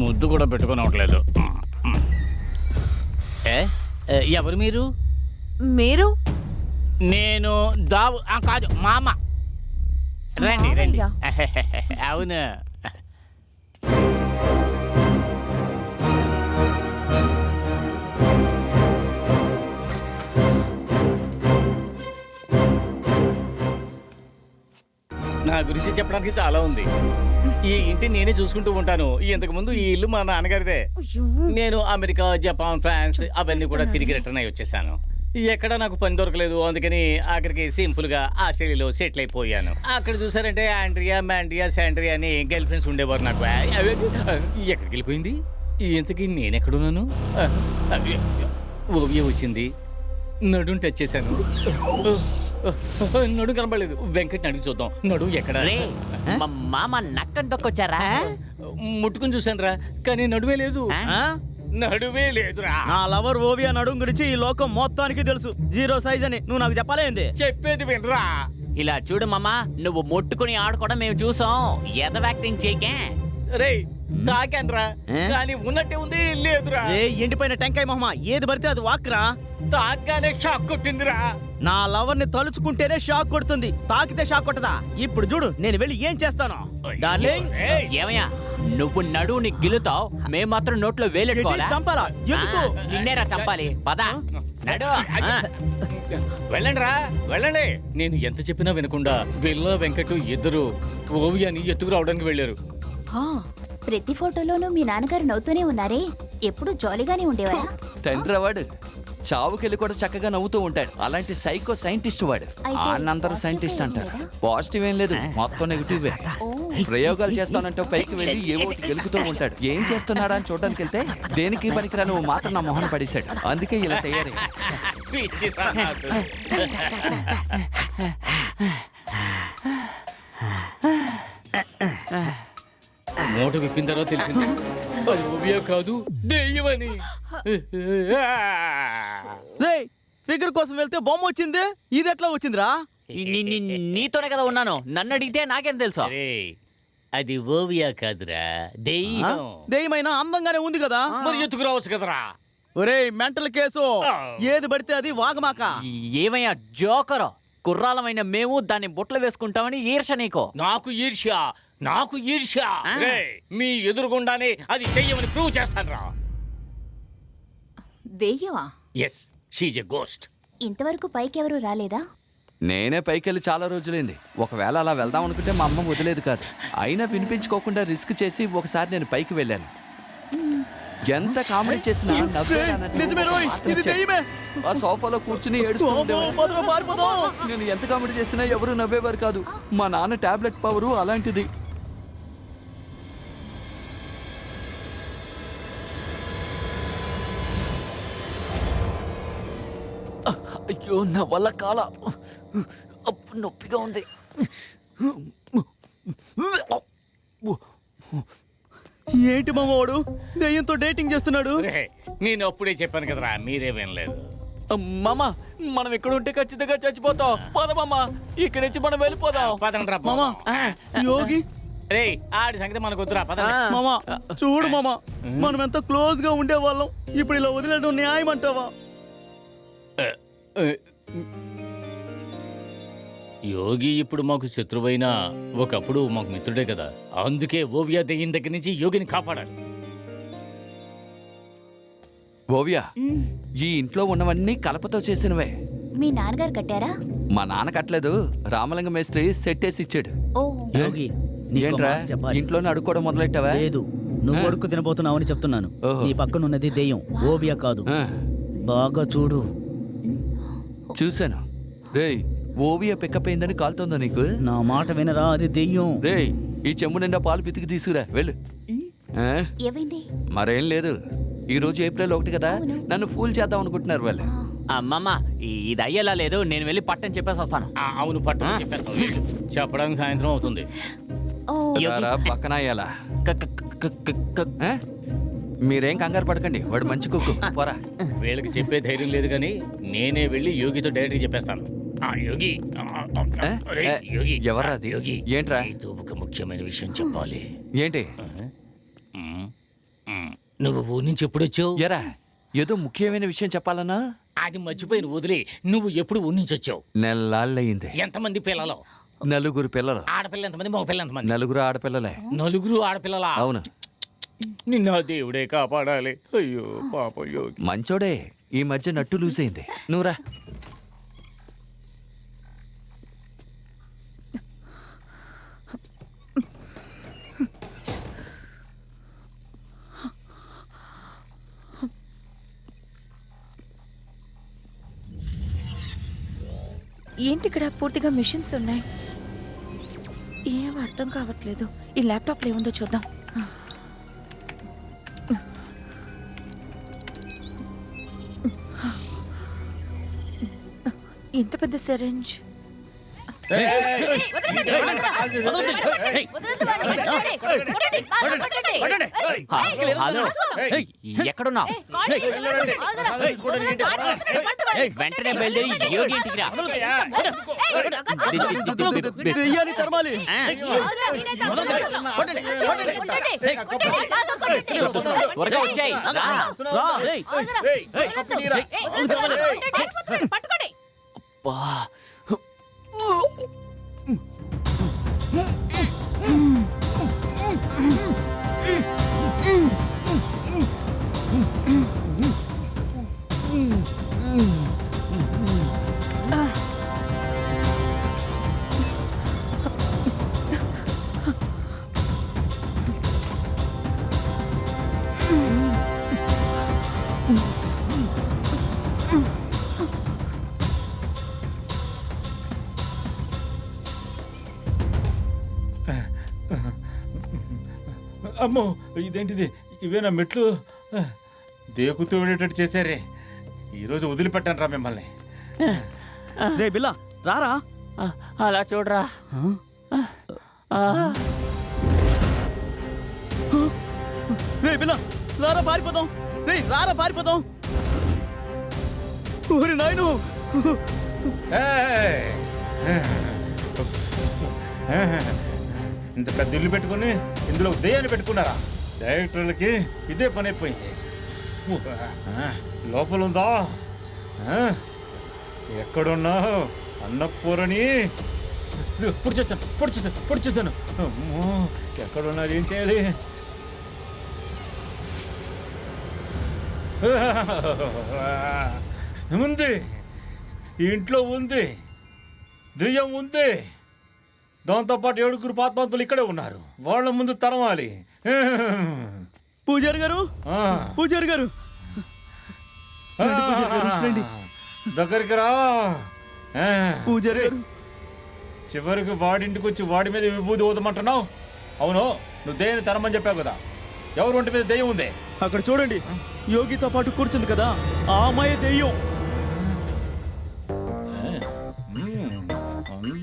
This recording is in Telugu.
ముద్దు కూడా పెట్టుకోనట్లేదు. ఎవరు మీరు? మీరు? నేను దావు కాదు, మామ. రండి రండి. అవును. నా గురించి చెప్పడానికి చాలా ఉంది. ఈ ఇంటిని నేనే చూసుకుంటూ ఉంటాను. ఇంతకు ముందు ఈ ఇల్లు మా నాన్నగారిదే. నేను అమెరికా, జపాన్, ఫ్రాన్స్ అవన్నీ కూడా తిరిగి రిటర్న్ అయ్యి వచ్చేసాను. ఎక్కడ నాకు పని దొరకలేదు. అందుకని ఆఖరికి సింపుల్ గా ఆస్ట్రేలియాలో సెటిల్ అయిపోయాను. అక్కడ చూసారంటే ఆండ్రియా, మాండ్రియా, శాండ్రియా అని గర్ల్ ఫ్రెండ్స్ ఉండేవారు నాకు. ఎక్కడికి వెళ్ళిపోయింది? ఇంతకీ నేనెక్కడున్నాను? ఓవియ వచ్చింది, నడుం టచ్ చేశాను. నడు కనబడలేదు. వెంకట్ని అడిగి చూద్దాం. నడు ఎక్కడ? మామ నక్కని తొక్కొచ్చారా? ముట్టుకుని చూశాను రా, కానీ నడువే లేదు. నడువే లేదురా. నా లవర్ ఓవియా నడుం గురించి ఈ లోకం మొత్తానికి తెలుసు. 0 సైజ్ అని నువ్వు నాకు చెప్పలేంది. చెప్పేది వినరా. ఇలా చూడు మామ, నువ్వు ముట్టుకుని ఆడుకోవడం మేము చూసాం. ఎద యాక్టింగ్ చేయకే. రే తాకాన్రా, కానీ ఉన్నట్టే ఉంది. లేదురా. ఎండిపోయిన టెంకాయ మొహమా, ఏది పడితే అది వాక్రా. తాగానే షాక్ కొట్టిందిరా. నా లవర్ ని తలుచుకుంటేనే షాక్ కొడుతుంది, తాకితే షాక్ కొట్టదా? ఇప్పుడు చూడు నేను వెళ్ళి ఏం చేస్తాను. డార్లింగ్, ఏమయ్యా నువ్వు నడువుని గిలుతావు, మేము మాత్రం నోట్లో వేలెట్టుకోవాలా? చంపాలా? ఎందుకు? నిన్నేరా చంపాలి. పద నడు. వెళ్ళండి రా, వెళ్ళండి. నేను ఎంత చెప్పినా వినకుండా బిల్ల, వెంకట్ ఇద్దరు ఓవియాని ఎత్తుకు రావడానికి వెళ్ళారు. ప్రతి ఫోటోలోనూ మీ నాన్నగారు నవ్వుతూనే ఉన్నారే, ఎప్పుడు జాలీగానే ఉండేవారా? తండ్రి వాడు చావుకెళ్ళి కూడా చక్కగా నవ్వుతూ ఉంటాడు. అలాంటి సైకో సైంటిస్ట్ వాడు. అందరూ సైంటిస్ట్ అంటారు. పాజిటివ్ ఏం లేదు, మొత్తం నెగిటివ్. ప్రయోగాలు చేస్తానంటే పైకి వెళ్ళి ఏవో గెలుపుతూ ఉంటాడు. ఏం చేస్తున్నాడా అని చూడడానికి వెళ్తే దేనికి పనికిరా నువ్వు మాత్రం నా మొహన పడేశాడు. అందుకే ఇలా తయారై మూట విప్పిన తర్వాత తెలిసింది అది ఓవియా కాదు, దెయ్యమని. ఫిగర్ కోసం వెళ్తే బొమ్మ వచ్చింది, ఇది ఎట్లా వచ్చిందిరా? నీతోనే కదా ఉన్నాను, నన్ను అడిగితే నాకేం తెలుసు? అది ఓవియా కాదురా, దెయ్యం. దెయ్యమైనా అందంగానే ఉంది కదా, మరి ఎత్తుకు రావచ్చు కదరా. ఒరే మెంటల్ కేసు, ఏది పడితే అది వాగమాక. ఏమయ్యా జోకరో, కుర్రాలమైన మేము దాన్ని బుట్టలు వేసుకుంటామని ఈర్ష నీకో? నాకు ఈర్ష్య, నాకు ఈర్ష్య. మీ ఎదురుగుండానే అది దెయ్యమని ప్రూవ్ చేస్తాను రా. దెయ్యమా? Yes, she's a ghost. ఇంతవరకు పైకెవరూ రాలేదా? నేనే పైకెళ్ళి చాలా రోజులైంది. ఒకవేళ అలా వెళ్దాం అనుకుంటే మా అమ్మ వదిలేదు కాదు. అయినా వినిపించుకోకుండా రిస్క్ చేసి ఒకసారి నేను పైకి వెళ్ళాను. ఎంత కామెడీ చేసినా ఆ సోఫాలో కూర్చుని ఏడుస్తూ నేను ఎంత కామెడీ చేసినా ఎవరు నవ్వేవారు కాదు. మా నాన్న టాబ్లెట్ పవరు అలాంటిది. అయ్యో నా వల్ల కాల, నొప్పిగా ఉంది. ఏంటి మామవాడు దెయ్యంతో డేటింగ్ చేస్తున్నాడు? నేను అప్పుడే చెప్పాను కదరా, మీరే వినలేదు. మామ మనం ఇక్కడ ఉంటే ఖచ్చితంగా చచ్చిపోతాం. పద మామ, ఇక్కడి నుంచి మనం వెళ్ళిపోదాం. పదండ్రా మామా. యోగి, రే ఆడి సంగతి మనకు వద్దురా, పద. మామా చూడు మామా, మనం ఎంత క్లోజ్ గా ఉండేవాళ్ళం, ఇప్పుడు ఇలా వదిలేయడం న్యాయం అంటావా? యోగి ఇప్పుడు మాకు శత్రువైనా ఒకప్పుడు మాకు మిత్రుడే కదా. అందుకే ఓవియా దెయ్యం దగ్గర నుంచి యోగిని కాపాడాలి. ఓవియా, ఈ ఇంట్లో ఉన్నవన్నీ కలపతో చేసినవే. మీ నాన్నగారు కట్టారా? మా నాన్న కట్టలేదు, రామలింగ మేస్త్రి సెట్ వేసి ఇచ్చాడు. యోగి, ఏంట్రా ఇంట్లోనే అడుక్కోవడం మొదలెట్టావా? లేదు, నువ్వు అడుక్కు తినబోతున్నావు అని చెప్తున్నాను. నీ పక్కనున్నది దెయ్యం, ఓవియా కాదు. బాగా చూడు. చూశాను. రేయ్, ఓవియా పికప్ అయిందని కాలుతోందా నీకు? నా మాట వినరా, అది దెయ్యం. రేయ్, ఈ చెంబు నిండా పాలు పితికి తీసుకురా, వెళ్ళు. ఏమైంది? మరేం లేదు, ఈ రోజు ఏప్రిల్ 1 కదా, నన్ను ఫూల్ చేద్దాం అనుకుంటున్నారు వాళ్ళు. అమ్మమ్మ ఇది అయ్యేలా లేదు, నేను వెళ్ళి పట్టని చెప్పేసి వస్తాను. అవును, పట్టని చెప్పేస్తాను. చెప్పడానికి సాయంత్రం అవుతుంది. పక్కన అయ్యాలా? మీరేం కంగారు పడకండి, వాడు మంచి కుక్కు. పోరా. వీళ్ళకి చెప్పే ధైర్యం లేదు కానీ నేనే వెళ్ళి యోగితో డైరెక్ట్ చెప్పేస్తాను. యోగి, ఎవరా అది? యోగి, ఏంట్రా? ఒక ముఖ్యమైన విషయం చెప్పాలి. ఏంటి? నువ్వు ఊరి నుంచి ఎప్పుడు వచ్చావు? ఎరా ఏదో ముఖ్యమైన విషయం చెప్పాలన్నా? అది మర్చిపోయిన వదిలే. నువ్వు ఎప్పుడు ఊరి నుంచి వచ్చావు? నెల్లాళ్ళయింది. ఎంతమంది పిల్లలు? 4 పిల్లలు. ఆడపిల్ల ఎంతమంది, మగ పిల్ల ఎంతమంది? 4 ఆడపిల్లలే. 4 ఆడపిల్లలా? అవును. నిన్న దేవుడే కాపాడాలి. అయ్యో పాపం యోగి. మంచోడే, ఈ మధ్య నట్టు లూజ్ అయింది. నువ్వురా. ఏంటి ఇక్కడ పూర్తిగా మిషన్స్ ఉన్నాయి? ఏం అర్థం కావట్లేదు. ఈ ల్యాప్టాప్లో ఏముందో చూద్దాం. ఇంత పెద్ద సిరంజ్. హలో, ఎక్కడున్నావు? వెంటనే బయలుదేరి యోగి ఇంటికి రా. దెయ్యాన్ని తరమాలి. త్వరగా వచ్చాయి. రా. అబ్బా. అమ్మో, ఇదేంటిది? ఇవేనా మెట్లు? దేకుతూ వెళ్ళేటట్టు చేశారే. ఈరోజు వదిలిపెట్టాను రా మిమ్మల్ని. రే బిల్లా రారా. అలా చూడరా. రే బిల్లా రారా పారిపోదాం. రే రారా పారిపోదాం. ఊరి నాయను. ఏయ్! ఇంత పెద్ద ఇల్లు పెట్టుకుని ఇందులో దెయ్యాన్ని పెట్టుకున్నారా? డైరెక్టర్లకి ఇదే పని అయిపోయింది. లోపల ఉందా? ఎక్కడున్నావు అన్నపూరని? పొడి చేశాను. అమ్మో, ఎక్కడున్నారు? ఏం చేయాలి? ఉంది, ఈ ఇంట్లో ఉంది, దెయ్యం ఉంది. దాంతోపాటు 7 పాత్మాత్మలు ఇక్కడే ఉన్నారు. వాళ్ళ ముందు తరవాలి. పూజారి గారు, పూజారి గారు రండి. దగ్గరికి రా. పూజారి గారు, చివరికి వాడింటికి వచ్చి వాడి మీద విభూతి ఊదమంటున్నావు? అవును, నువ్వు దెయ్యాన్ని తరమని చెప్పావు కదా. ఎవరు ఒంటి మీద దెయ్యం ఉంది? అక్కడ చూడండి, యోగితో పాటు కూర్చుంది కదా, ఆ అమ్మాయి దెయ్యం.